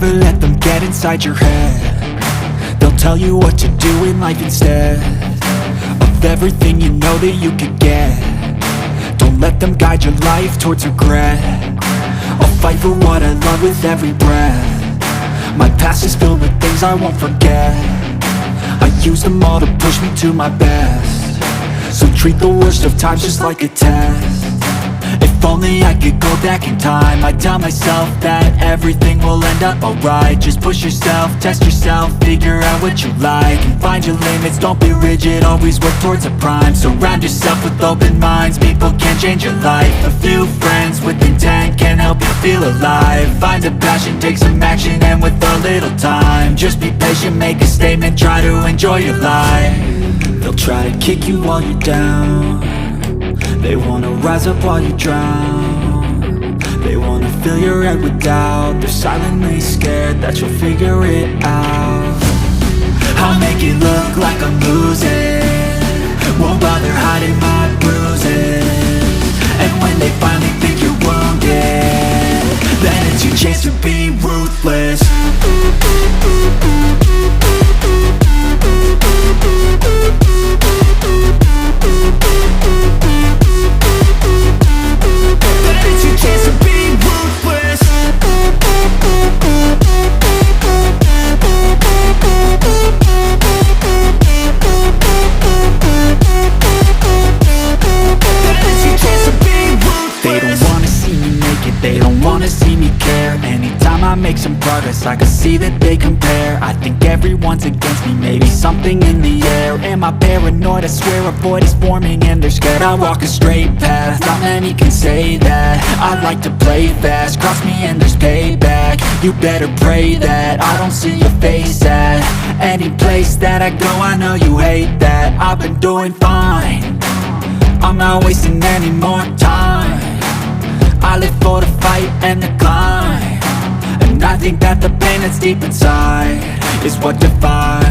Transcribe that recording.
Never let them get inside your head. They'll tell you what to do in life instead of everything you know that you could get. Don't let them guide your life towards regret. I'll fight for what I love with every breath. My past is filled with things I won't forget. I use them all to push me to my best. So treat the worst of times just like a test. If only I could go back in time, I'd tell myself that everything will end up alright. Just push yourself, test yourself, figure out what you like, and find your limits, don't be rigid, always work towards a prime. Surround yourself with open minds, people can change your life. A few friends with intent can help you feel alive. Find a passion, take some action, and with a little time, just be patient, make a statement, try to enjoy your life. They'll try to kick you while you're down. They wanna rise up while you drown. They wanna fill your head with doubt. They're silently scared that you'll figure it out. I'll make it look like I'm losing, won't bother hiding my bruises. And when they finally think you're wounded, then it's your chance to be ruthless. They don't wanna see me care. Anytime I make some progress, I can see that they compare. I think everyone's against me, maybe something in the air. Am I paranoid? I swear a void is forming and they're scared. I walk a straight path, not many can say that. I like to play fast, cross me and there's payback. You better pray that I don't see your face at any place that I go. I know you hate that. I've been doing fine, I'm not wasting any more time. I live for the fight and the climb, and I think that the pain that's deep inside is what defines